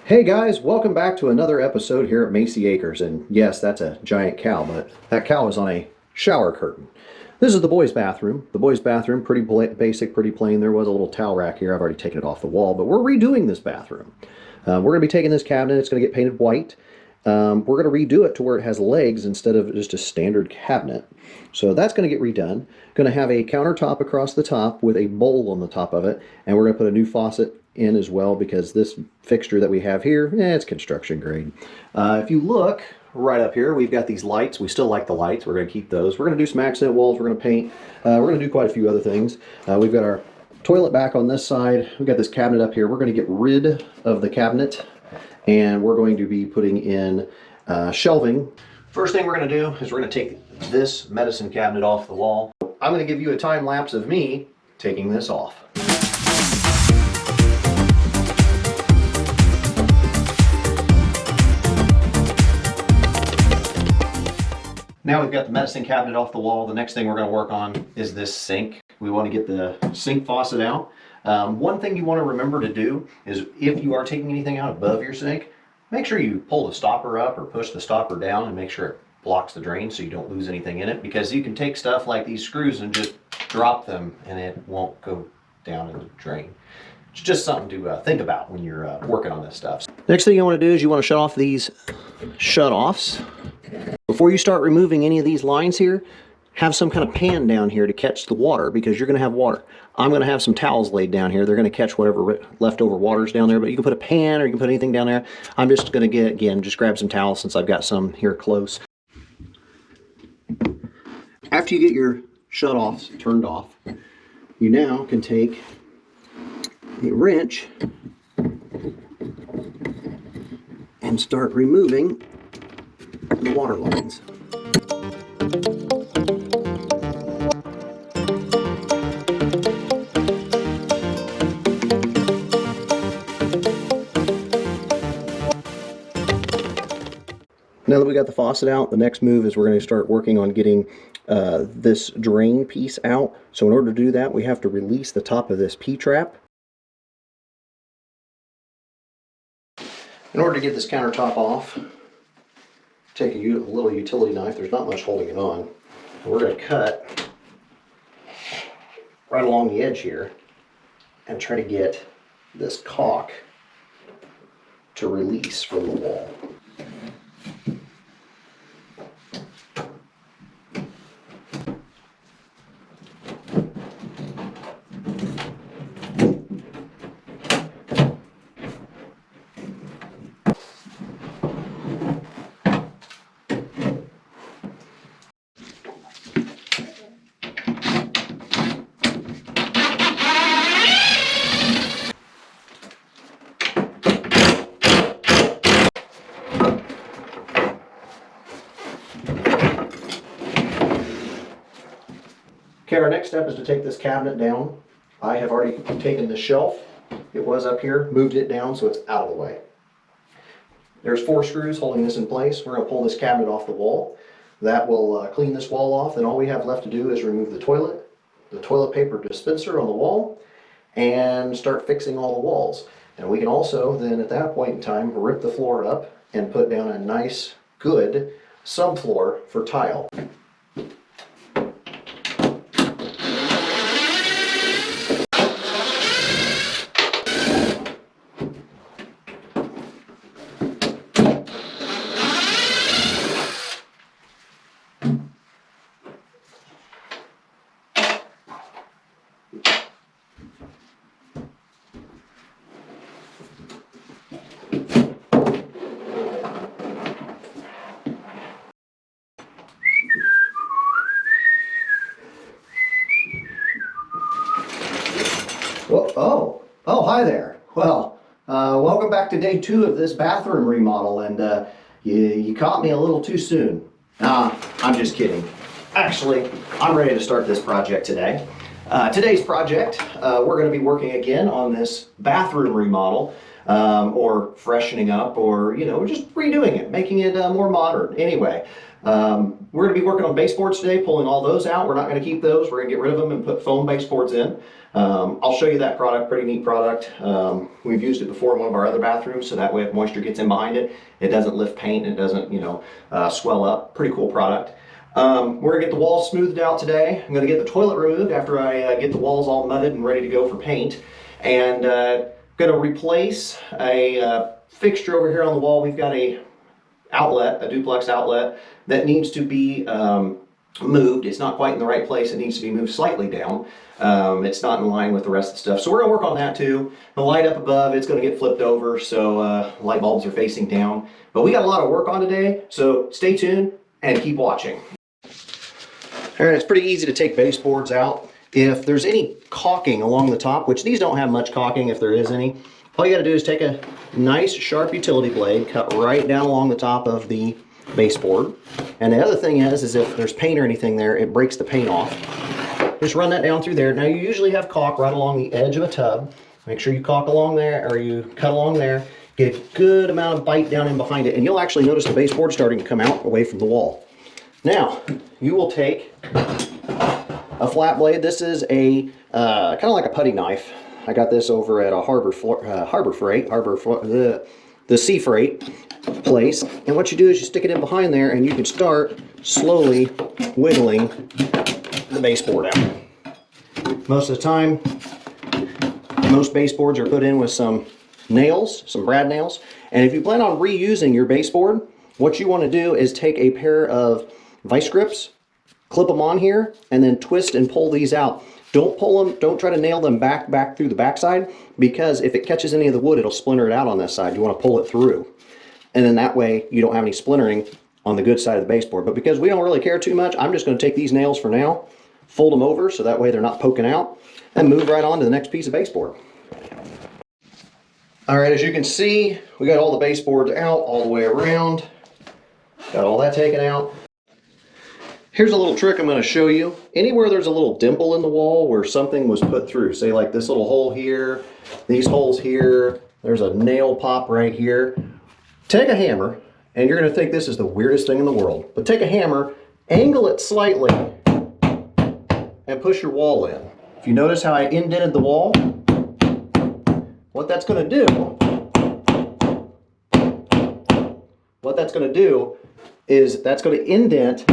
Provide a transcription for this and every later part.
Hey guys, welcome back to another episode here at Macy Acres. And yes, that's a giant cow, but that cow is on a shower curtain. This is the boys' bathroom. The boys' bathroom, pretty basic, pretty plain. There was a little towel rack here. I've already taken it off the wall, but we're redoing this bathroom. We're going to be taking this cabinet. It's going to get painted white. We're going to redo it to where it has legs instead of just a standard cabinet. So that's going to get redone. Going to have a countertop across the top with a bowl on the top of it, and we're going to put a new faucet in as well because this fixture that we have here, it's construction grade. If you look right up here, we've got these lights. We still like the lights. We're going to keep those. We're going to do some accent walls. We're going to paint. We're going to do quite a few other things. We've got our toilet back on this side. We've got this cabinet up here. We're going to get rid of the cabinet, and we're going to be putting in shelving. First thing we're going to do is we're going to take this medicine cabinet off the wall. I'm going to give you a time lapse of me taking this off. Now we've got the medicine cabinet off the wall. The next thing we're going to work on is this sink. We want to get the sink faucet out. One thing you want to remember to do is if you are taking anything out above your sink, make sure you pull the stopper up or push the stopper down and make sure it blocks the drain so you don't lose anything in it, because you can take stuff like these screws and just drop them and it won't go down in the drain. It's just something to think about when you're working on this stuff. Next thing you want to do is you want to shut off these shut-offs. Before you start removing any of these lines here, have some kind of pan down here to catch the water, because you're going to have water. I'm going to have some towels laid down here. They're going to catch whatever leftover water's down there, but you can put a pan or you can put anything down there. I'm just going to get, again, just grab some towels since I've got some here close. After you get your shut-offs turned off, you now can take a wrench and start removing the water lines. Now that we got the faucet out, the next move is we're going to start working on getting this drain piece out. So in order to do that, we have to release the top of this P-trap. In order to get this countertop off, take a little utility knife. There's not much holding it on. And we're going to cut right along the edge here and try to get this caulk to release from the wall. Okay, our next step is to take this cabinet down. I have already taken the shelf. It was up here, moved it down so it's out of the way. There's 4 screws holding this in place. We're going to pull this cabinet off the wall. That will clean this wall off. Then all we have left to do is remove the toilet paper dispenser on the wall, and start fixing all the walls. And we can also then at that point in time rip the floor up and put down a nice, good subfloor for tile. Oh, hi there. Well, welcome back to day 2 of this bathroom remodel, and you caught me a little too soon. I'm just kidding. Actually, I'm ready to start this project today. Today's project, we're going to be working again on this bathroom remodel, or freshening up, or, just redoing it, making it more modern. Anyway, We're going to be working on baseboards today, pulling all those out. We're not going to keep those. We're going to get rid of them and put foam baseboards in. I'll show you that product, pretty neat product. We've used it before in one of our other bathrooms, so that way if moisture gets in behind it, it doesn't lift paint, it doesn't, swell up. Pretty cool product. We're going to get the walls smoothed out today. I'm going to get the toilet removed after I get the walls all mudded and ready to go for paint. And going to replace a fixture over here on the wall. We've got a duplex outlet that needs to be moved. It's not quite in the right place. It needs to be moved slightly down. It's not in line with the rest of the stuff. So we're going to work on that too. The light up above, it's going to get flipped over, so light bulbs are facing down. But we got a lot of work on today, so stay tuned and keep watching. All right, it's pretty easy to take baseboards out. If there's any caulking along the top, which these don't have much caulking if there is any, all you got to do is take a nice sharp utility blade, cut right down along the top of the baseboard. And the other thing is if there's paint or anything there, it breaks the paint off. Just run that down through there. Now you usually have caulk right along the edge of a tub. Make sure you caulk along there, or you cut along there. Get a good amount of bite down in behind it, and you'll actually notice the baseboard starting to come out away from the wall. Now, you will take a flat blade. This is a kind of like a putty knife. I got this over at a the Sea Freight place. And what you do is you stick it in behind there, and you can start slowly wiggling the baseboard out. Most of the time, most baseboards are put in with some nails, some brad nails. And if you plan on reusing your baseboard, what you want to do is take a pair of vice grips, clip them on here, and then twist and pull these out. Don't pull them, don't try to nail them back through the backside, because if it catches any of the wood, it'll splinter it out on this side. You want to pull it through. And then that way you don't have any splintering on the good side of the baseboard. But because we don't really care too much, I'm just going to take these nails for now, fold them over so that way they're not poking out, and move right on to the next piece of baseboard. All right, as you can see, we got all the baseboards out all the way around. Got all that taken out. Here's a little trick I'm going to show you. Anywhere there's a little dimple in the wall where something was put through, say like this little hole here, these holes here, there's a nail pop right here. Take a hammer, and you're going to think this is the weirdest thing in the world, but take a hammer, angle it slightly, and push your wall in. If you notice how I indented the wall, what that's going to do is that's going to indent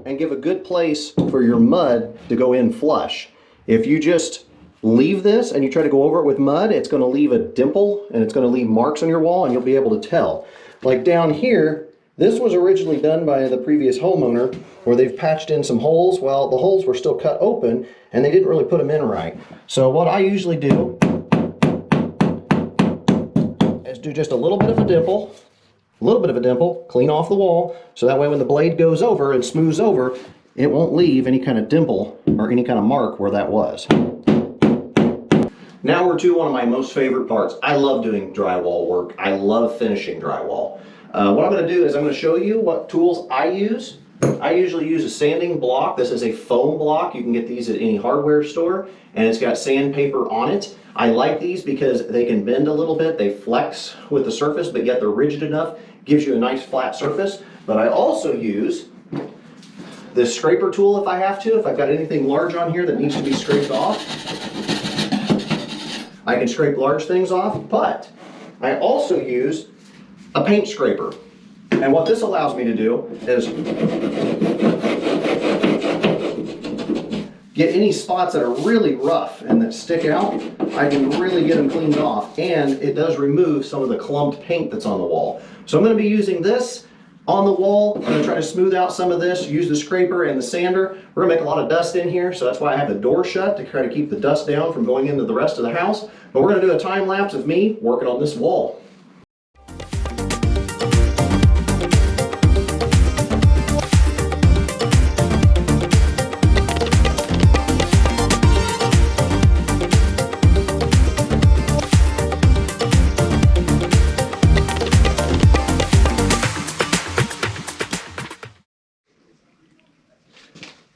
and give a good place for your mud to go in flush. If you just leave this and you try to go over it with mud, it's going to leave a dimple and it's going to leave marks on your wall, and you'll be able to tell. Like down here, this was originally done by the previous homeowner where they've patched in some holes. Well, the holes were still cut open and they didn't really put them in right. So what I usually do is do just a little bit of a dimple, clean off the wall, so that way when the blade goes over and smooths over, it won't leave any kind of dimple or any kind of mark where that was. Now we're to one of my most favorite parts. I love doing drywall work. I love finishing drywall. What I'm going to do is I'm going to show you what tools I use. I usually use a sanding block. This is a foam block. You can get these at any hardware store, and it's got sandpaper on it. I like these because they can bend a little bit. They flex with the surface, but yet they're rigid enough. Gives you a nice flat surface. But I also use this scraper tool if I have to. If I've got anything large on here that needs to be scraped off, I can scrape large things off. But I also use a paint scraper. And what this allows me to do is get any spots that are really rough and that stick out. I can really get them cleaned off, and it does remove some of the clumped paint that's on the wall. So I'm going to be using this on the wall. I'm going to try to smooth out some of this, use the scraper and the sander. We're going to make a lot of dust in here, so that's why I have the door shut, to try to keep the dust down from going into the rest of the house. But we're going to do a time lapse of me working on this wall.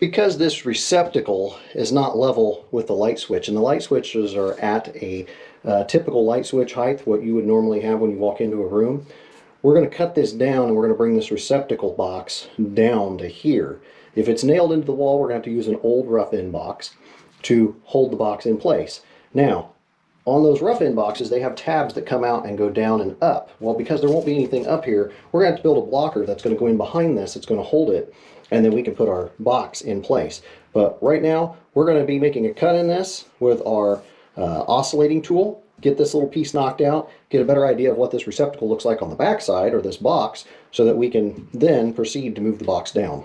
Because this receptacle is not level with the light switch, and the light switches are at a typical light switch height, what you would normally have when you walk into a room, we're going to cut this down and we're going to bring this receptacle box down to here. If it's nailed into the wall, we're going to have to use an old rough-in box to hold the box in place. Now, on those rough-in boxes, they have tabs that come out and go down and up. Well, because there won't be anything up here, we're going to have to build a blocker that's going to go in behind this. It's going to hold it, and then we can put our box in place. But right now, we're going to be making a cut in this with our oscillating tool, get this little piece knocked out, get a better idea of what this receptacle looks like on the back side, or this box, so that we can then proceed to move the box down.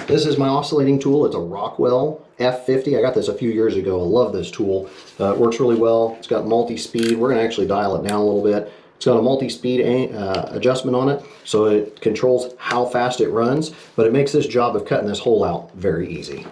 This is my oscillating tool. It's a Rockwell F50. I got this a few years ago. I love this tool. It works really well. It's got multi-speed. We're going to actually dial it down a little bit. It's got a multi-speed adjustment on it, so it controls how fast it runs, but it makes this job of cutting this hole out very easy.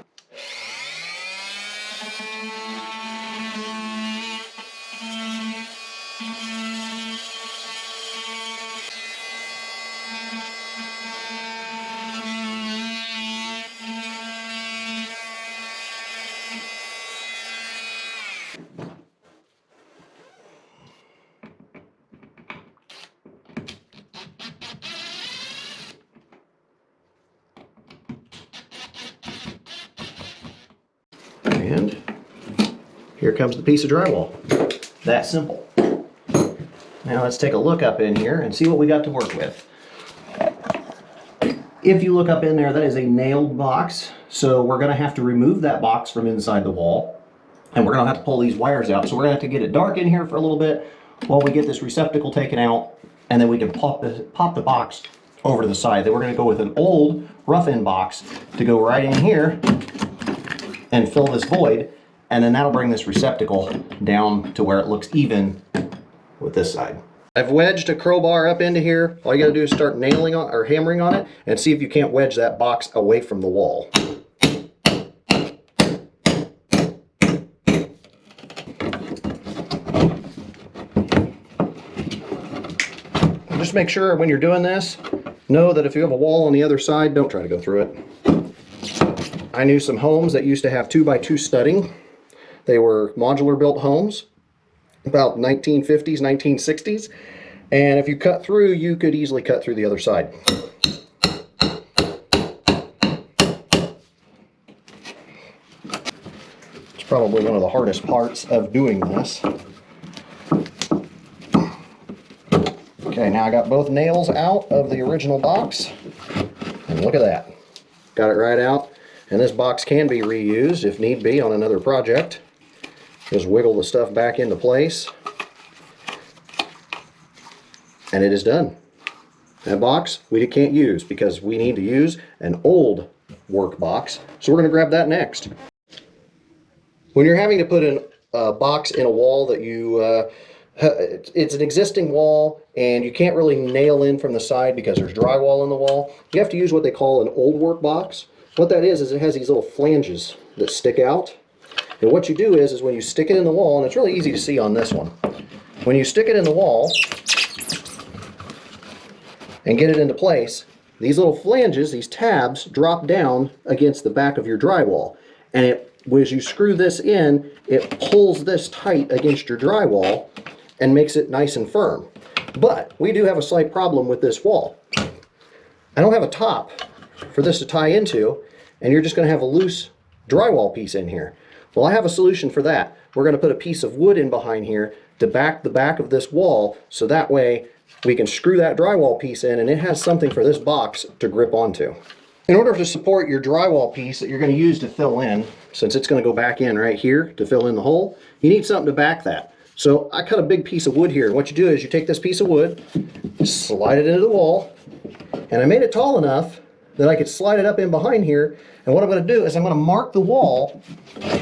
And here comes the piece of drywall. That simple. Now let's take a look up in here and see what we got to work with. If you look up in there, that is a nailed box. So we're going to have to remove that box from inside the wall. And we're going to have to pull these wires out. So we're going to have to get it dark in here for a little bit while we get this receptacle taken out. And then we can pop the box over to the side. Then we're going to go with an old rough-in box to go right in here and fill this void, and then that'll bring this receptacle down to where it looks even with this side. I've wedged a crowbar up into here. All you gotta do is start nailing on or hammering on it and see if you can't wedge that box away from the wall. Just make sure when you're doing this, know that if you have a wall on the other side, don't try to go through it. I knew some homes that used to have 2x2 studding. They were modular built homes, about 1950s, 1960s. And if you cut through, you could easily cut through the other side. It's probably one of the hardest parts of doing this. Okay, now I got both nails out of the original box. And look at that. Got it right out. And this box can be reused if need be on another project. Just wiggle the stuff back into place. And it is done. That box we can't use because we need to use an old work box. So we're going to grab that next. When you're having to put a box in a wall that you, it's an existing wall and you can't really nail in from the side because there's drywall in the wall, you have to use what they call an old work box. What that is it has these little flanges that stick out. And what you do is when you stick it in the wall, and it's really easy to see on this one, when you stick it in the wall and get it into place, these little flanges, these tabs, drop down against the back of your drywall. And as you screw this in, it pulls this tight against your drywall and makes it nice and firm. But we do have a slight problem with this wall. I don't have a top for this to tie into, and you're just going to have a loose drywall piece in here. Well, I have a solution for that. We're going to put a piece of wood in behind here to back the back of this wall, so that way we can screw that drywall piece in and it has something for this box to grip onto. In order to support your drywall piece that you're going to use to fill in, since it's going to go back in right here to fill in the hole, you need something to back that. So I cut a big piece of wood here. And what you do is you take this piece of wood, slide it into the wall, and I made it tall enough that I could slide it up in behind here. And what I'm going to do is I'm going to mark the wall,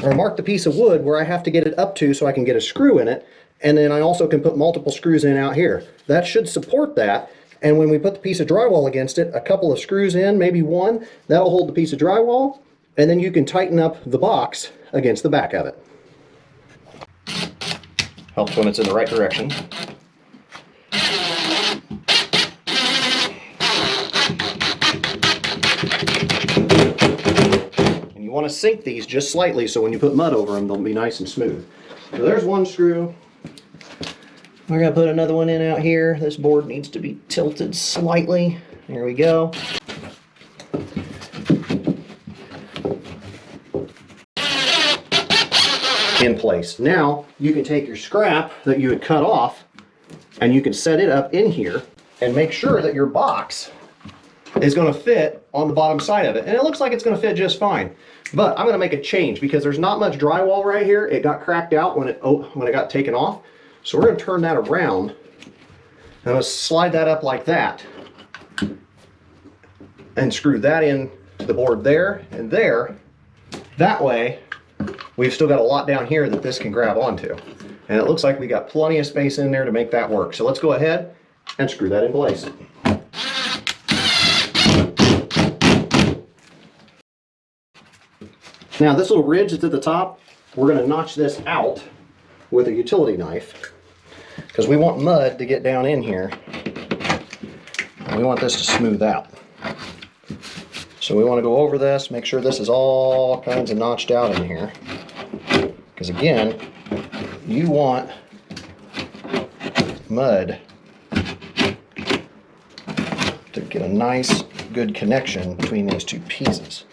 or mark the piece of wood where I have to get it up to so I can get a screw in it. And then I also can put multiple screws in out here. That should support that. And when we put the piece of drywall against it, a couple of screws in, maybe one, that'll hold the piece of drywall. And then you can tighten up the box against the back of it. Helps when it's in the right direction. And you want to sink these just slightly so when you put mud over them, they'll be nice and smooth. So there's one screw. We're gonna put another one in out here. This board needs to be tilted slightly. There we go. In place. Now you can take your scrap that you had cut off and you can set it up in here and make sure that your box is going to fit on the bottom side of it. And it looks like it's going to fit just fine. But I'm going to make a change because there's not much drywall right here. It got cracked out when it got taken off. So we're going to turn that around and I'm going to slide that up like that and screw that in to the board there and there. That way we've still got a lot down here that this can grab onto. And it looks like we got plenty of space in there to make that work. So let's go ahead and screw that in place. Now this little ridge that's at the top, we're going to notch this out with a utility knife because we want mud to get down in here. And we want this to smooth out. So we want to go over this, make sure this is all kinds of notched out in here. Because again, you want mud to get a nice, good connection between these two pieces.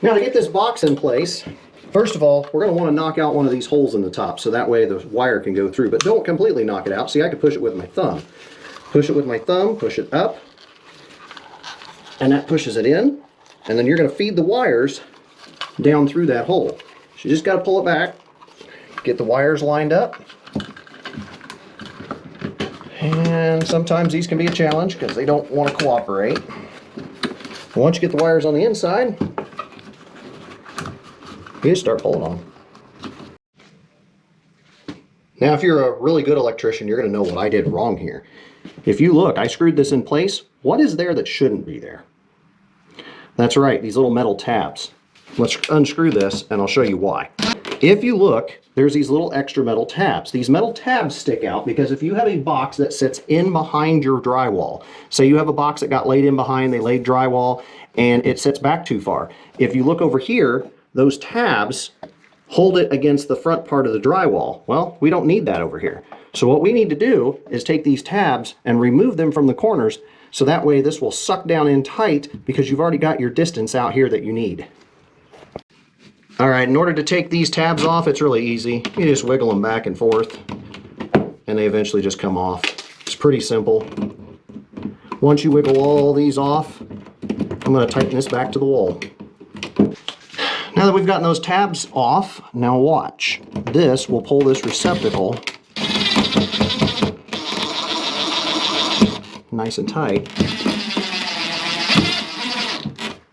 Now to get this box in place, first of all, we're going to want to knock out one of these holes in the top so that way the wire can go through, but don't completely knock it out. See, I can push it with my thumb. Push it with my thumb, push it up, and that pushes it in, and then you're going to feed the wires down through that hole. So you just got to pull it back, get the wires lined up, and sometimes these can be a challenge because they don't want to cooperate. Once you get the wires on the inside, you just start pulling on them. Now if you're a really good electrician, you're going to know what I did wrong here. If you look, I screwed this in place. What is there that shouldn't be there? That's right, these little metal tabs. Let's unscrew this and I'll show you why. If you look, there's these little extra metal tabs. These metal tabs stick out because if you have a box that sits in behind your drywall, say you have a box that got laid in behind, they laid drywall, and it sits back too far. If you look over here, those tabs hold it against the front part of the drywall. Well, we don't need that over here. So what we need to do is take these tabs and remove them from the corners so that way this will suck down in tight because you've already got your distance out here that you need. All right, in order to take these tabs off, it's really easy. You just wiggle them back and forth and they eventually just come off. It's pretty simple. Once you wiggle all these off, I'm going to tighten this back to the wall. Now that we've gotten those tabs off, now watch. This will pull this receptacle nice and tight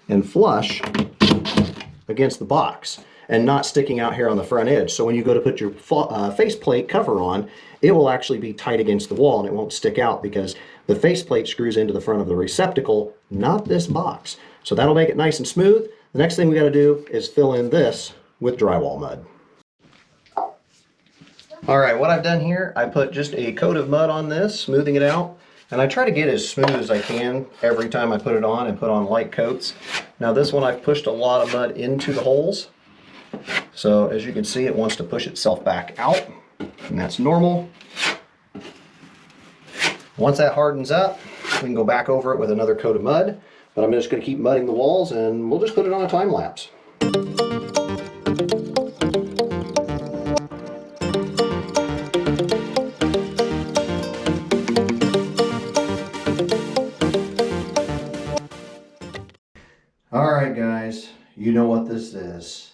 and flush against the box and not sticking out here on the front edge. So when you go to put your faceplate cover on, it will actually be tight against the wall and it won't stick out because the faceplate screws into the front of the receptacle, not this box. So that'll make it nice and smooth. The next thing we got to do is fill in this with drywall mud. All right, what I've done here, I put just a coat of mud on this, smoothing it out. And I try to get as smooth as I can every time I put it on and put on light coats. Now this one I've pushed a lot of mud into the holes. So as you can see, it wants to push itself back out, and that's normal. Once that hardens up, we can go back over it with another coat of mud. But I'm just going to keep mudding the walls and we'll just put it on a time lapse. Alright guys, you know what this is.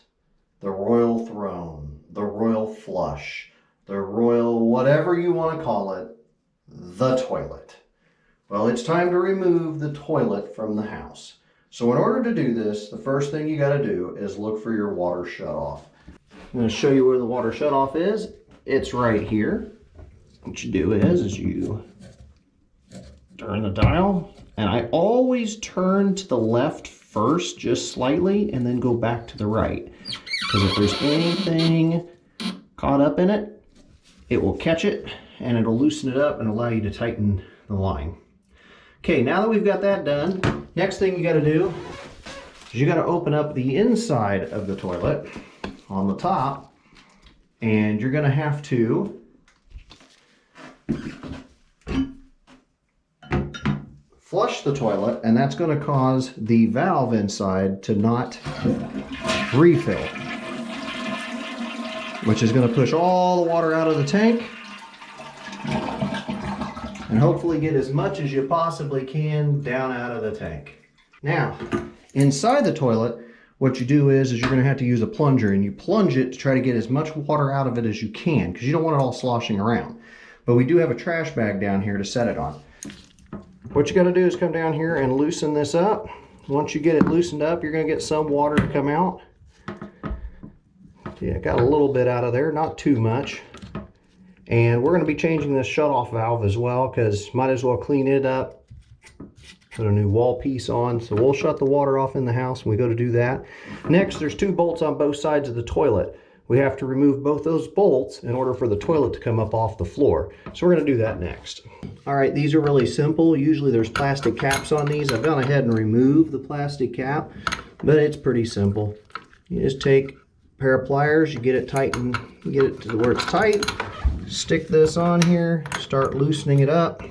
The royal throne, the royal flush, the royal whatever you want to call it, the toilet. Well, it's time to remove the toilet from the house. So in order to do this, the first thing you got to do is look for your water shutoff. I'm going to show you where the water shutoff is. It's right here. What you do is you turn the dial, and I always turn to the left first, just slightly, and then go back to the right. Because if there's anything caught up in it, it will catch it, and it'll loosen it up and allow you to tighten the line. Okay, now that we've got that done, next thing you got to do is you got to open up the inside of the toilet on the top, and you're going to have to Flush the toilet, and that's going to cause the valve inside to not refill, which is going to push all the water out of the tank and hopefully get as much as you possibly can down out of the tank. Now, inside the toilet, what you do is you're going to have to use a plunger, and you plunge it to try to get as much water out of it as you can, because you don't want it all sloshing around. But we do have a trash bag down here to set it on. What you got to do is come down here and loosen this up. Once you get it loosened up, you're going to get some water to come out. Yeah, got a little bit out of there, not too much. And we're going to be changing this shutoff valve as well, because might as well clean it up, put a new wall piece on. So we'll shut the water off in the house when we go to do that. Next, there's 2 bolts on both sides of the toilet. We have to remove both those bolts in order for the toilet to come up off the floor. So we're going to do that next. All right, these are really simple. Usually there's plastic caps on these. I've gone ahead and removed the plastic cap, but it's pretty simple. You just take a pair of pliers, you get it tightened, you get it to where it's tight, stick this on here, start loosening it up.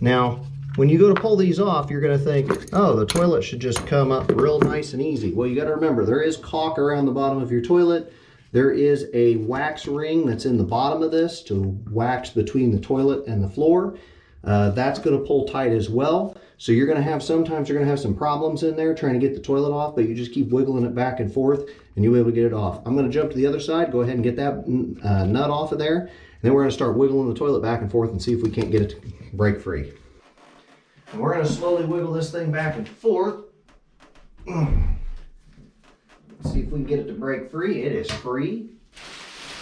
Now, when you go to pull these off, you're going to think, oh, the toilet should just come up real nice and easy. Well, you got to remember, there is caulk around the bottom of your toilet. There is a wax ring that's in the bottom of this to wax between the toilet and the floor. That's going to pull tight as well. So you're going to have, sometimes you're going to have some problems in there trying to get the toilet off, but you just keep wiggling it back and forth and you'll be able to get it off. I'm going to jump to the other side, go ahead and get that nut off of there. And then we're going to start wiggling the toilet back and forth and see if we can't get it to break free. And we're going to slowly wiggle this thing back and forth. See if we can get it to break free. It is free.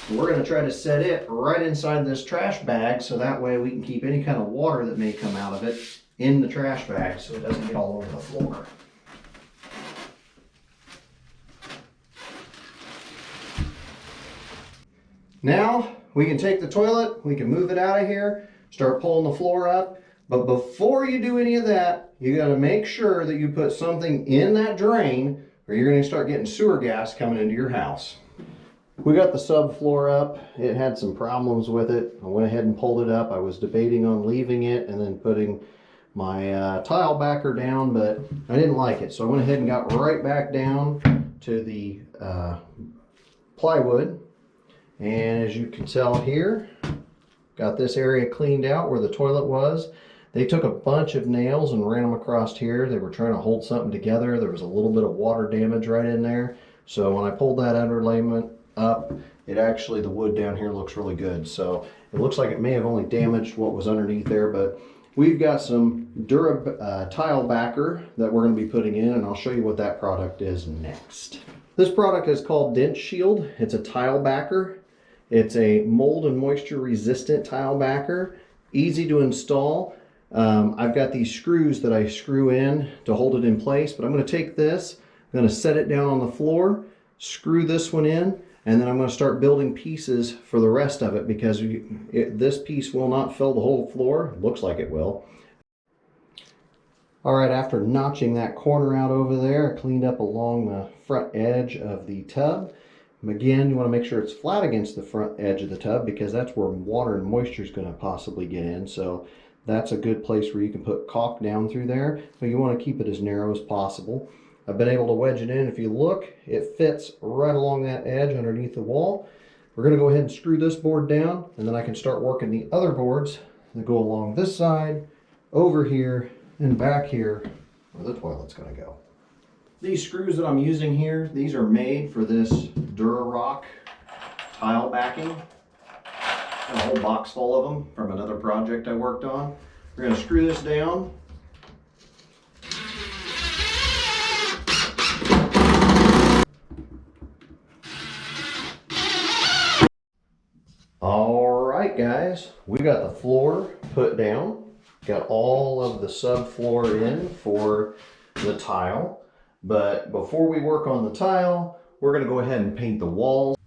We're going to try to set it right inside this trash bag, so that way we can keep any kind of water that may come out of it in the trash bag so it doesn't get all over the floor. Now we can take the toilet, we can move it out of here, start pulling the floor up. But before you do any of that, you got to make sure that you put something in that drain, or you're going to start getting sewer gas coming into your house. We got the subfloor up. It had some problems with it. I went ahead and pulled it up. I was debating on leaving it and then putting my tile backer down, but I didn't like it. So I went ahead and got right back down to the plywood. And as you can tell here, got this area cleaned out where the toilet was. They took a bunch of nails and ran them across here. They were trying to hold something together. There was a little bit of water damage right in there. So when I pulled that underlayment up, it actually, the wood down here looks really good. So it looks like it may have only damaged what was underneath there, but we've got some tile backer that we're going to be putting in, and I'll show you what that product is next. This product is called Dent Shield. It's a tile backer. It's a mold and moisture resistant tile backer, easy to install. I've got these screws that I screw in to hold it in place, but I'm going to take this, I'm going to set it down on the floor, screw this one in, and then I'm going to start building pieces for the rest of it, because this piece will not fill the whole floor. It looks like it will. All right, after notching that corner out over there, I cleaned up along the front edge of the tub. Again, you want to make sure it's flat against the front edge of the tub, because that's where water and moisture is going to possibly get in. So that's a good place where you can put caulk down through there, but you want to keep it as narrow as possible. I've been able to wedge it in. If you look, it fits right along that edge underneath the wall. We're going to go ahead and screw this board down, and then I can start working the other boards that go along this side, over here, and back here where the toilet's going to go. These screws that I'm using here, these are made for this Durarock tile backing. A whole box full of them from another project I worked on. We're going to screw this down. All right, guys, we got the floor put down. Got all of the subfloor in for the tile. But before we work on the tile, we're going to go ahead and paint the walls.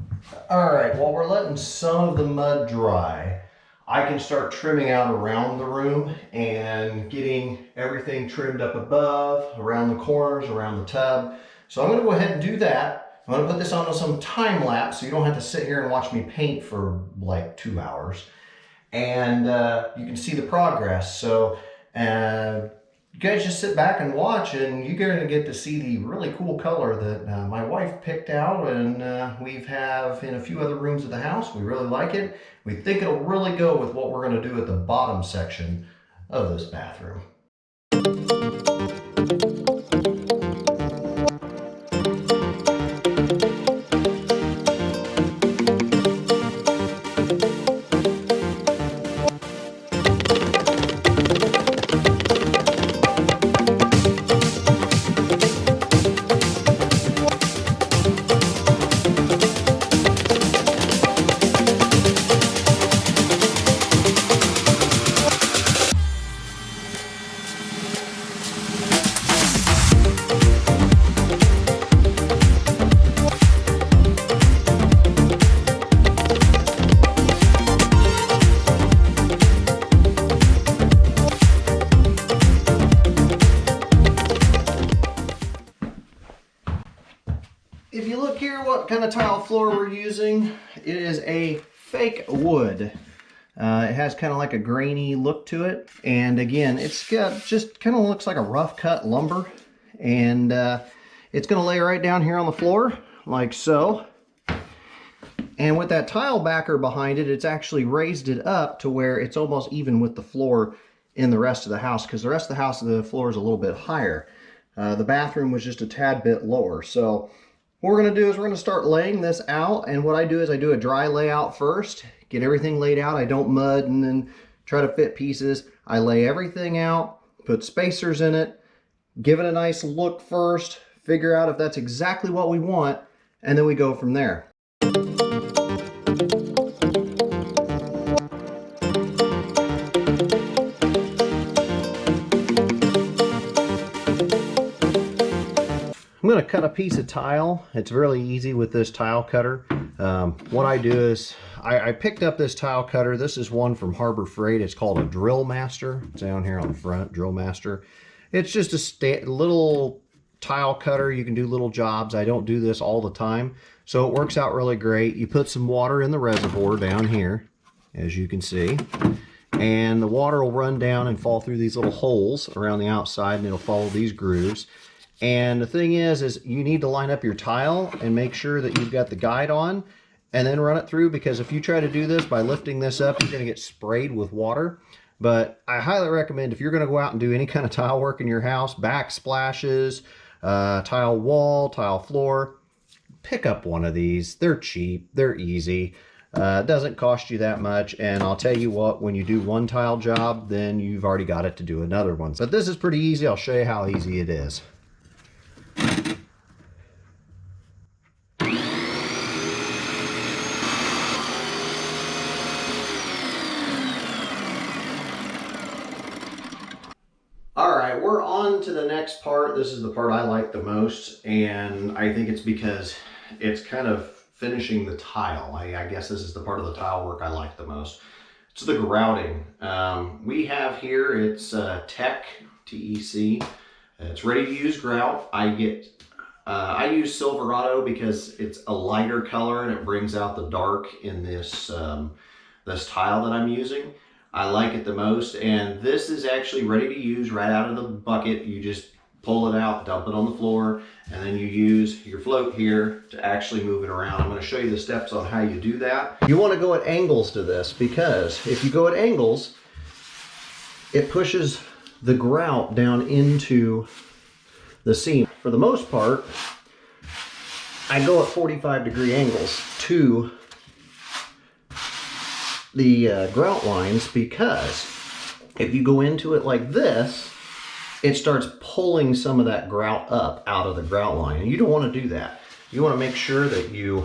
All right, while we're letting some of the mud dry, I can start trimming out around the room and getting everything trimmed up above, around the corners, around the tub. So I'm going to go ahead and do that. I'm going to put this on some time lapse so you don't have to sit here and watch me paint for like 2 hours. And you can see the progress. So you guys just sit back and watch, and you're going to get to see the really cool color that my wife picked out, and we have in a few other rooms of the house. We really like it. We think it'll really go with what we're going to do at the bottom section of this bathroom. If you look here what kind of tile floor we're using, it is a fake wood. It has kind of like a grainy look to it. And again, it's got just kind of looks like a rough cut lumber. And it's going to lay right down here on the floor like so. And with that tile backer behind it, it's actually raised it up to where it's almost even with the floor in the rest of the house, because the rest of the house, the floor is a little bit higher. The bathroom was just a tad bit lower. So what we're going to do is we're going to start laying this out, and what I do is I do a dry layout first, get everything laid out. I don't mud and then try to fit pieces. I lay everything out, put spacers in it, give it a nice look first, figure out if that's exactly what we want, and then we go from there. I'm going to cut a piece of tile. It's really easy with this tile cutter. What I do is I picked up this tile cutter. This is one from Harbor Freight. It's called a Drill Master. It's down here on the front, Drill Master. It's just a little tile cutter. You can do little jobs. I don't do this all the time, so it works out really great. You put some water in the reservoir down here, as you can see, and the water will run down and fall through these little holes around the outside, and it'll follow these grooves. And the thing is you need to line up your tile and make sure that you've got the guide on, and then run it through, because if you try to do this by lifting this up, you're going to get sprayed with water. But I highly recommend, if you're going to go out and do any kind of tile work in your house, backsplashes, tile wall, tile floor, pick up one of these. They're cheap, they're easy, it doesn't cost you that much, and I'll tell you what, when you do one tile job, then you've already got it to do another one. But this is pretty easy. I'll show you how easy it is. Alright, we're on to the next part. This is the part I like the most, and I think it's because it's kind of finishing the tile. I guess this is the part of the tile work I like the most. It's the grouting. We have here, it's Tech, T-E-C. It's ready to use grout. I use Silverado because it's a lighter color and it brings out the dark in this this tile that I'm using. I like it the most, and this is actually ready to use right out of the bucket. You just pull it out, dump it on the floor, and then you use your float here to actually move it around. I'm going to show you the steps on how you do that. You want to go at angles to this, because if you go at angles, it pushes the grout down into the seam. For the most part, I go at 45-degree angles to the grout lines, because if you go into it like this, it starts pulling some of that grout up out of the grout line, and you don't want to do that. You want to make sure that you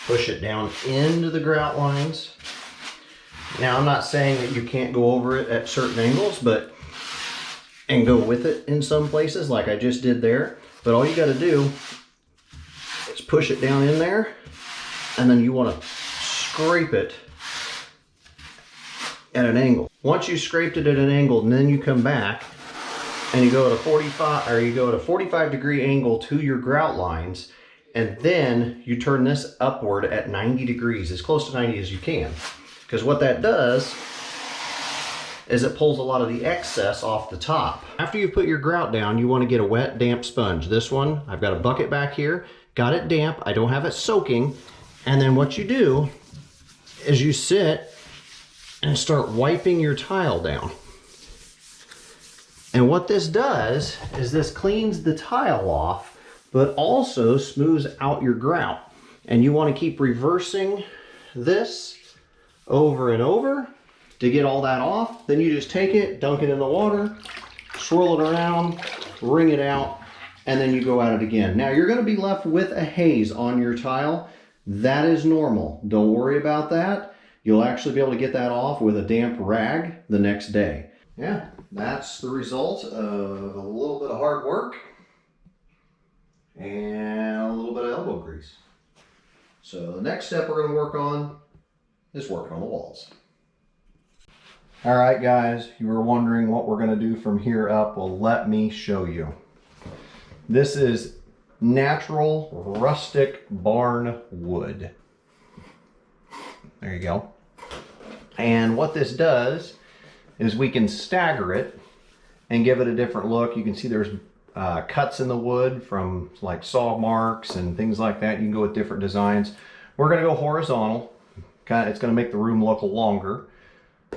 push it down into the grout lines. Now, I'm not saying that you can't go over it at certain angles, and go with it in some places like I just did there, but all you got to do is push it down in there, and then you want to scrape it at an angle. Once you scraped it at an angle, and then you come back and you go at a 45, or you go at a 45-degree angle to your grout lines, and then you turn this upward at 90 degrees, as close to 90 as you can. Because what that does is it pulls a lot of the excess off the top. After you put your grout down, you want to get a wet, damp sponge. This one, I've got a bucket back here, got it damp, I don't have it soaking, and then what you do is you sit and start wiping your tile down. And what this does is this cleans the tile off, but also smooths out your grout. And you want to keep reversing this over and over to get all that off. Then you just take it, dunk it in the water, swirl it around, wring it out, and then you go at it again. Now you're going to be left with a haze on your tile. That is normal. Don't worry about that. You'll actually be able to get that off with a damp rag the next day. Yeah, that's the result of a little bit of hard work and a little bit of elbow grease. So the next step we're going to work on is working on the walls. All right, guys, you were wondering what we're going to do from here up. Well, let me show you. This is natural rustic barn wood. There you go. And what this does is we can stagger it and give it a different look. You can see there's cuts in the wood from like saw marks and things like that. You can go with different designs. We're going to go horizontal. It's going to make the room look longer.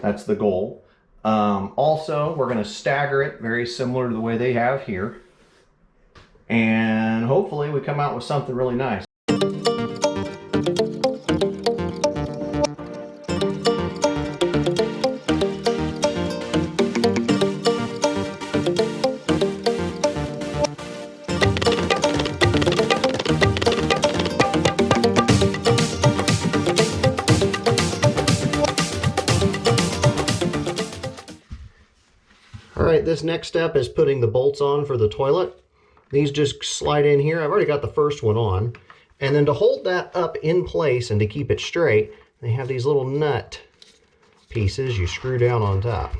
That's the goal. Also, we're going to stagger it very similar to the way they have here. And hopefully we come out with something really nice. This next step is putting the bolts on for the toilet. These just slide in here. I've already got the first one on. And then to hold that up in place and to keep it straight, they have these little nut pieces you screw down on top.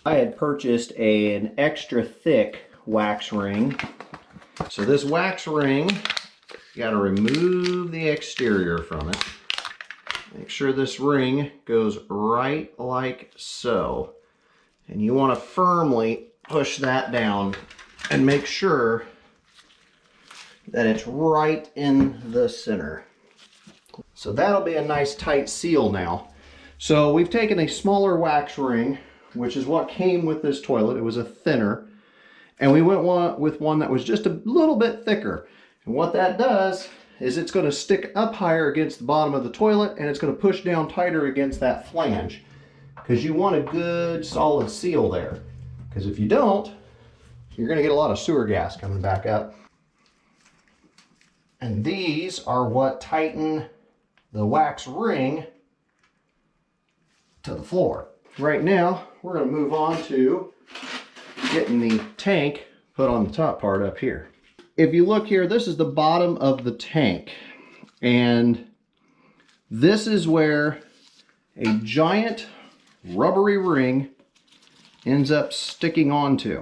I had purchased an extra thick wax ring. So this wax ring, you got to remove the exterior from it. Make sure this ring goes right like so. And you want to firmly push that down and make sure that it's right in the center. So that'll be a nice tight seal now. So we've taken a smaller wax ring, which is what came with this toilet. It was a thinner. And we went with one that was just a little bit thicker. And what that does is it's going to stick up higher against the bottom of the toilet, and it's going to push down tighter against that flange. Because you want a good solid seal there. Because if you don't, you're going to get a lot of sewer gas coming back up. And these are what tighten the wax ring to the floor. Right now, we're going to move on to getting the tank put on the top part up here. If you look here, this is the bottom of the tank. And this is where a giant rubbery ring ends up sticking onto.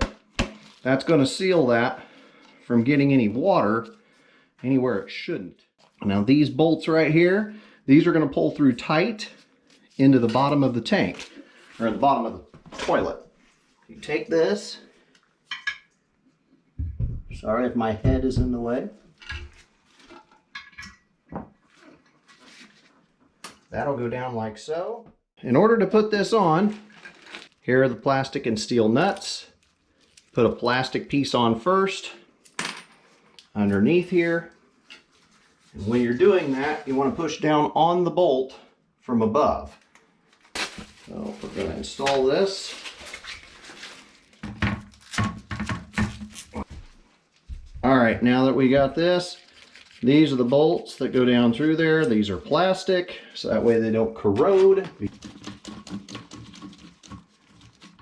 That's going to seal that from getting any water anywhere it shouldn't. Now these bolts right here, these are going to pull through tight into the bottom of the tank, or the bottom of the toilet. You take this, sorry if my head is in the way. That'll go down like so. In order to put this on, here are the plastic and steel nuts. Put a plastic piece on first, underneath here. And when you're doing that, you want to push down on the bolt from above. So we're going to install this. All right, now that we got this, these are the bolts that go down through there. These are plastic, so that way they don't corrode.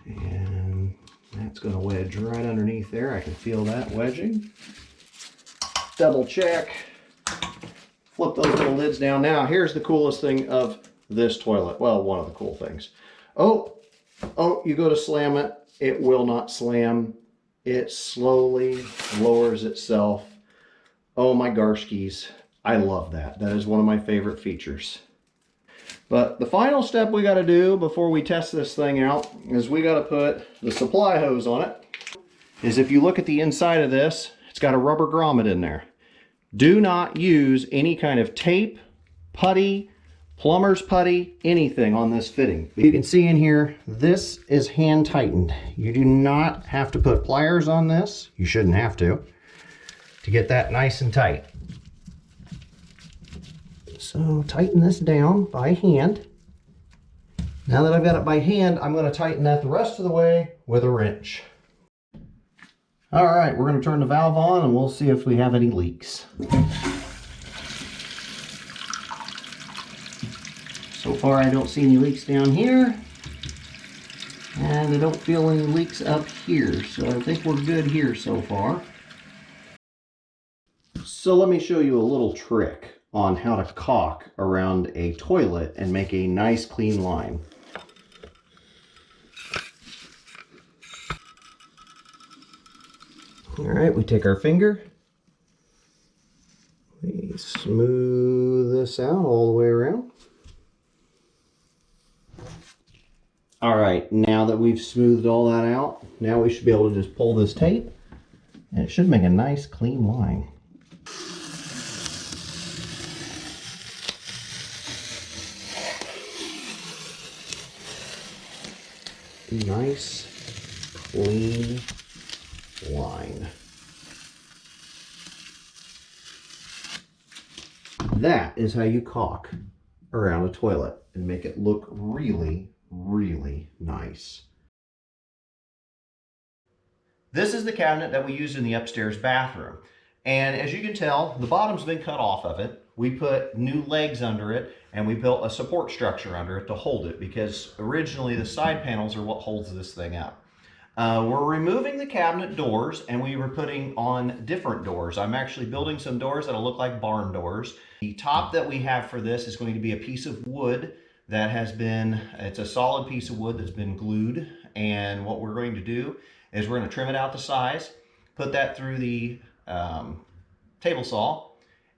And that's going to wedge right underneath there. I can feel that wedging. Double check. Flip those little lids down. Now, here's the coolest thing of this toilet. Well, one of the cool things. Oh, you go to slam it. It will not slam. it slowly lowers itself. Oh my garshkis, I love that. That is one of my favorite features. But the final step we got to do before we test this thing out is we got to put the supply hose on it. Is if you look at the inside of this, it's got a rubber grommet in there. Do not use any kind of tape, putty, plumber's putty, anything on this fitting. You can see in here, this is hand tightened. You do not have to put pliers on this. You shouldn't have to get that nice and tight. So tighten this down by hand. Now that I've got it by hand, I'm going to tighten that the rest of the way with a wrench. All right, we're going to turn the valve on and we'll see if we have any leaks. So far I don't see any leaks down here, and I don't feel any leaks up here, so I think we're good here so far. So let me show you a little trick on how to caulk around a toilet and make a nice clean line. All right, we take our finger, we smooth this out all the way around. All right, now that we've smoothed all that out, now we should be able to just pull this tape, and it should make a nice clean line. Nice, clean line. That is how you caulk around a toilet and make it look really, really nice. This is the cabinet that we used in the upstairs bathroom. And as you can tell, the bottom's been cut off of it. We put new legs under it, and we built a support structure under it to hold it, because originally the side panels are what holds this thing up. We're removing the cabinet doors, and we were putting on different doors. I'm actually building some doors that'll look like barn doors. The top that we have for this is going to be a piece of wood that has been, it's a solid piece of wood that's been glued. And what we're going to do is we're going to trim it out to size, put that through the table saw,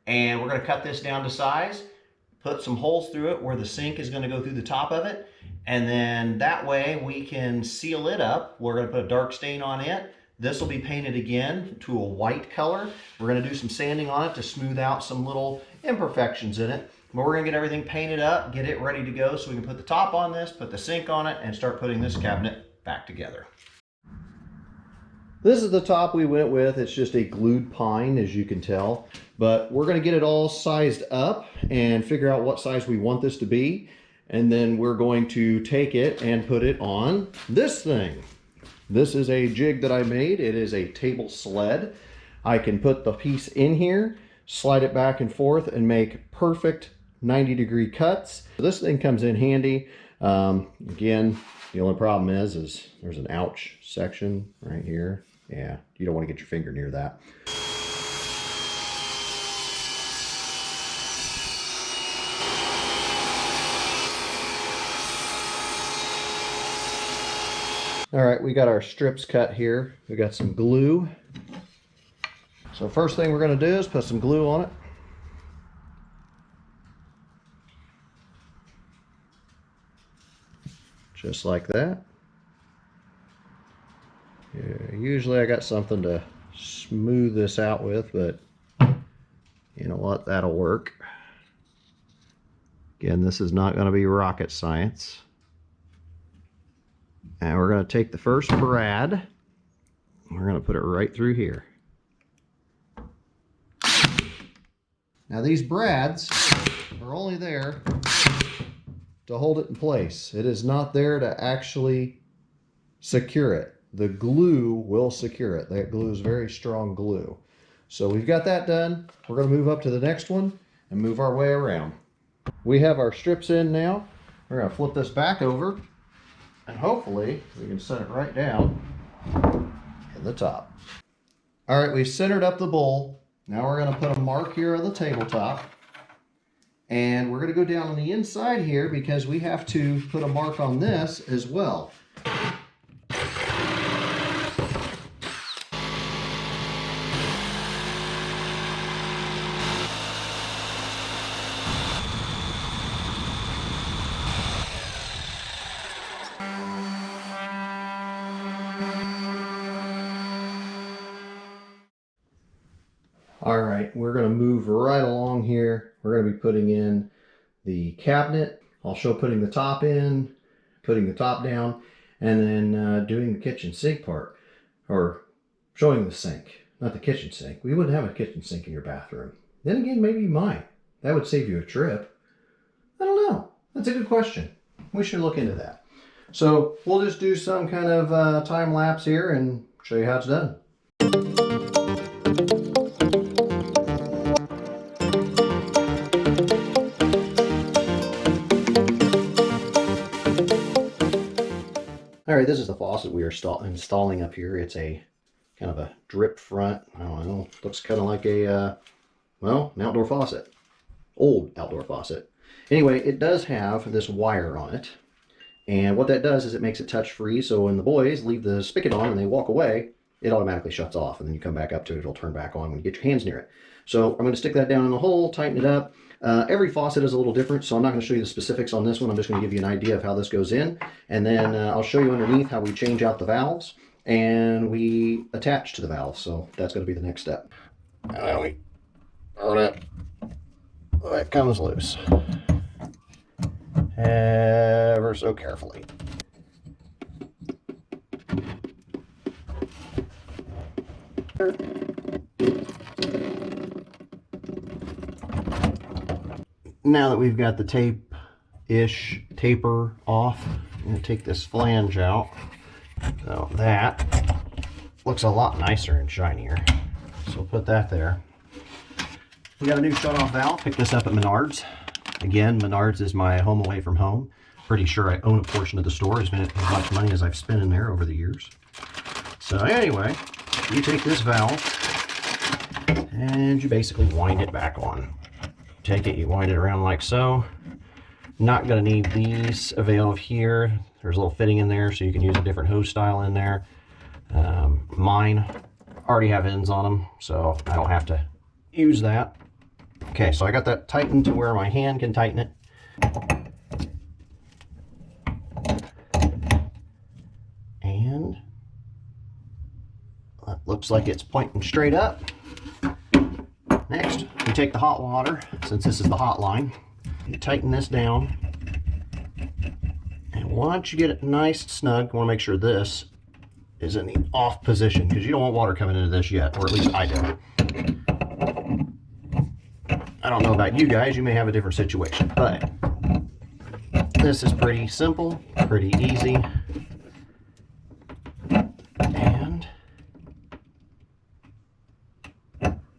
and we're going to cut this down to size, put some holes through it where the sink is going to go through the top of it, and then that way we can seal it up. We're going to put a dark stain on it. This will be painted again to a white color. We're going to do some sanding on it to smooth out some little imperfections in it. But we're going to get everything painted up, get it ready to go so we can put the top on this, put the sink on it, and start putting this cabinet back together. This is the top we went with. It's just a glued pine, as you can tell. But we're going to get it all sized up and figure out what size we want this to be. And then we're going to take it and put it on this thing. This is a jig that I made. It is a table sled. I can put the piece in here, slide it back and forth, and make perfect 90-degree cuts. This thing comes in handy. Again, the only problem is there's an ouch section right here. Yeah, you don't want to get your finger near that. All right, we got our strips cut here. We got some glue. So first thing we're going to do is put some glue on it. Just like that. Yeah, usually I got something to smooth this out with, but you know what, that'll work. Again, this is not going to be rocket science. And we're going to take the first brad, we're going to put it right through here. Now these brads are only there to hold it in place. It is not there to actually secure it. The glue will secure it. That glue is very strong glue. So we've got that done. We're going to move up to the next one and move our way around. We have our strips in now. We're going to flip this back over, and hopefully we can set it right down in the top. All right, we've centered up the bowl. Now we're going to put a mark here on the tabletop, and we're going to go down on the inside here because we have to put a mark on this as well. right, we're going to move right along here. We're going to be putting in the cabinet. I'll show putting the top in, putting the top down, and then doing the kitchen sink part, or showing the sink, not the kitchen sink. We wouldn't have a kitchen sink in your bathroom. Then again, maybe you might. That would save you a trip. I don't know. That's a good question. We should look into that. So we'll just do some kind of time lapse here and show you how it's done. All right, this is the faucet we are installing up here. It's a kind of a drip front. I don't know. Looks kind of like a, well, an outdoor faucet. Old outdoor faucet. Anyway, it does have this wire on it. And what that does is it makes it touch-free. So when the boys leave the spigot on and they walk away, it automatically shuts off. And then you come back up to it, it'll turn back on when you get your hands near it. So I'm going to stick that down in the hole, tighten it up. Every faucet is a little different, so I'm not going to show you the specifics on this one. I'm just going to give you an idea of how this goes in. And then I'll show you underneath how we change out the valves and we attach to the valves. So that's going to be the next step. And we turn it. It comes loose. Ever so carefully. Now that we've got the taper off, I'm going to take this flange out. So that looks a lot nicer and shinier. So we'll put that there. We got a new shut-off valve. Picked this up at Menards. Again, Menards is my home away from home. Pretty sure I own a portion of the store. It's been as much money as I've spent in there over the years. So anyway, you take this valve and you basically wind it back on. Take it, you wind it around like so. Not going to need these valve here. There's a little fitting in there so you can use a different hose style in there. Mine already have ends on them, so I don't have to use that. Okay, so I got that tightened to where my hand can tighten it. And that looks like it's pointing straight up. Next, we take the hot water, since this is the hot line, you tighten this down. And once you get it nice and snug, you want to make sure this is in the off position, because you don't want water coming into this yet, or at least I don't. I don't know about you guys, you may have a different situation, but this is pretty simple, pretty easy. And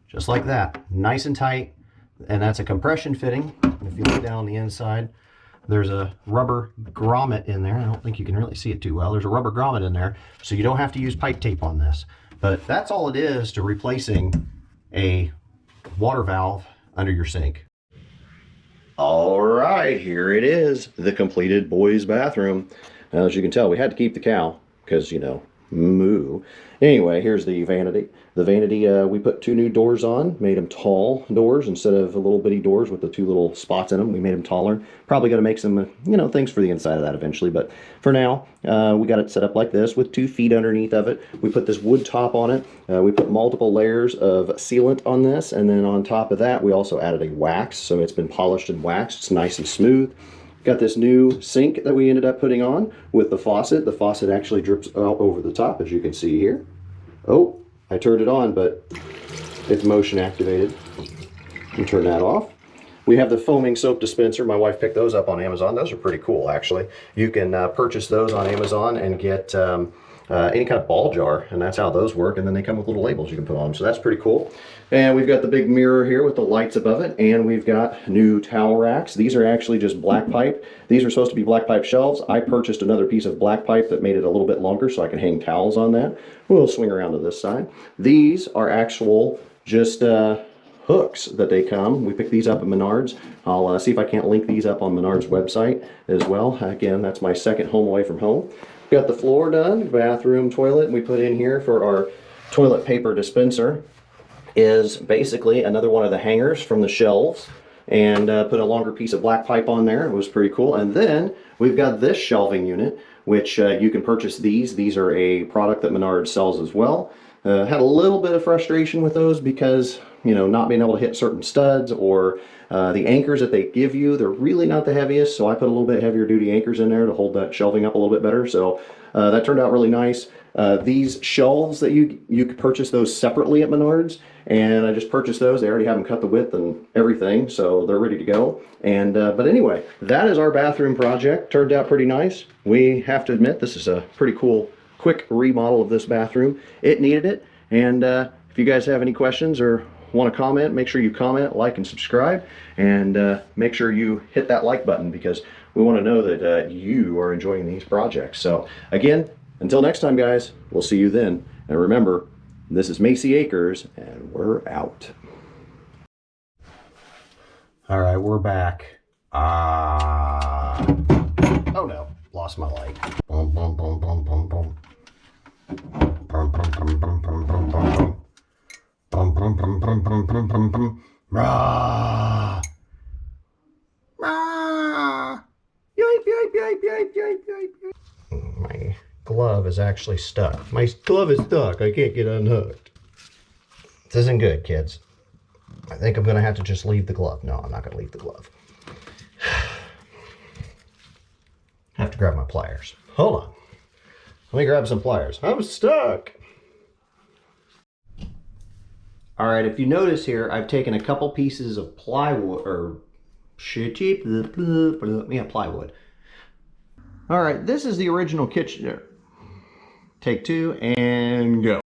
just like that, nice and tight. And that's a compression fitting. If you look down on the inside, there's a rubber grommet in there. I don't think you can really see it too well. There's a rubber grommet in there, so you don't have to use pipe tape on this. But that's all it is to replacing a water valve under your sink. All right, here it is, the completed boys' bathroom. Now, as you can tell, we had to keep the cow because, you know, moo. Anyway, here's the vanity. The vanity, we put 2 new doors on, made them tall doors instead of the little bitty doors with the 2 little spots in them. We made them taller. Probably going to make some, you know, things for the inside of that eventually. But for now, we got it set up like this with 2 feet underneath of it. We put this wood top on it. We put multiple layers of sealant on this. And then on top of that, we also added a wax. So it's been polished and waxed. It's nice and smooth. Got this new sink that we ended up putting on with the faucet. The faucet actually drips out over the top, as you can see here. Oh, I turned it on, but it's motion activated. You turn that off. We have the foaming soap dispenser. My wife picked those up on Amazon. Those are pretty cool, actually. You can purchase those on Amazon and get any kind of ball jar, and that's how those work. And then they come with little labels you can put on them, so that's pretty cool. And we've got the big mirror here with the lights above it, and we've got new towel racks. These are actually just black pipe. These are supposed to be black pipe shelves. I purchased another piece of black pipe that made it a little bit longer so I can hang towels on that. We'll swing around to this side. These are actual just hooks that they come. We picked these up at Menards. I'll see if I can't link these up on Menards website as well. Again, that's my second home away from home. Got the floor done, bathroom, toilet. We put in here for our toilet paper dispenser is basically another one of the hangers from the shelves, and put a longer piece of black pipe on there. It was pretty cool. And then we've got this shelving unit, which you can purchase these. These are a product that Menards sells as well. Had a little bit of frustration with those because, you know, not being able to hit certain studs, or the anchors that they give you, they're really not the heaviest, so I put a little bit heavier duty anchors in there to hold that shelving up a little bit better. So that turned out really nice. These shelves that you could purchase those separately at Menards, and I just purchased those. They already have them cut the width and everything, so they're ready to go. And but anyway, that is our bathroom project. Turned out pretty nice. We have to admit, this is a pretty cool quick remodel of this bathroom. It needed it. And if you guys have any questions or want to comment, make sure you comment, like, and subscribe, and make sure you hit that like button, because we want to know that you are enjoying these projects. So again, until next time, guys, we'll see you then. And remember, this is Macy Acres, and we're out. All right, we're back. Oh no, lost my light. Boom, boom, boom, boom, boom, boom. Bum, bum, bum, bum, bum, bum, bum. Bum, bum, bum, bum, bum, bum, bum, bum. Rah! Rah! Yipe, yipe, yipe, yipe, yipe, yipe. My glove is actually stuck. My glove is stuck. I can't get unhooked. This isn't good, kids. I think I'm going to have to just leave the glove. No, I'm not going to leave the glove. I have to grab my pliers. Hold on. Let me grab some pliers. I'm stuck. All right, if you notice here, I've taken a couple pieces of plywood, or plywood. All right, this is the original kitchen. Take two and go.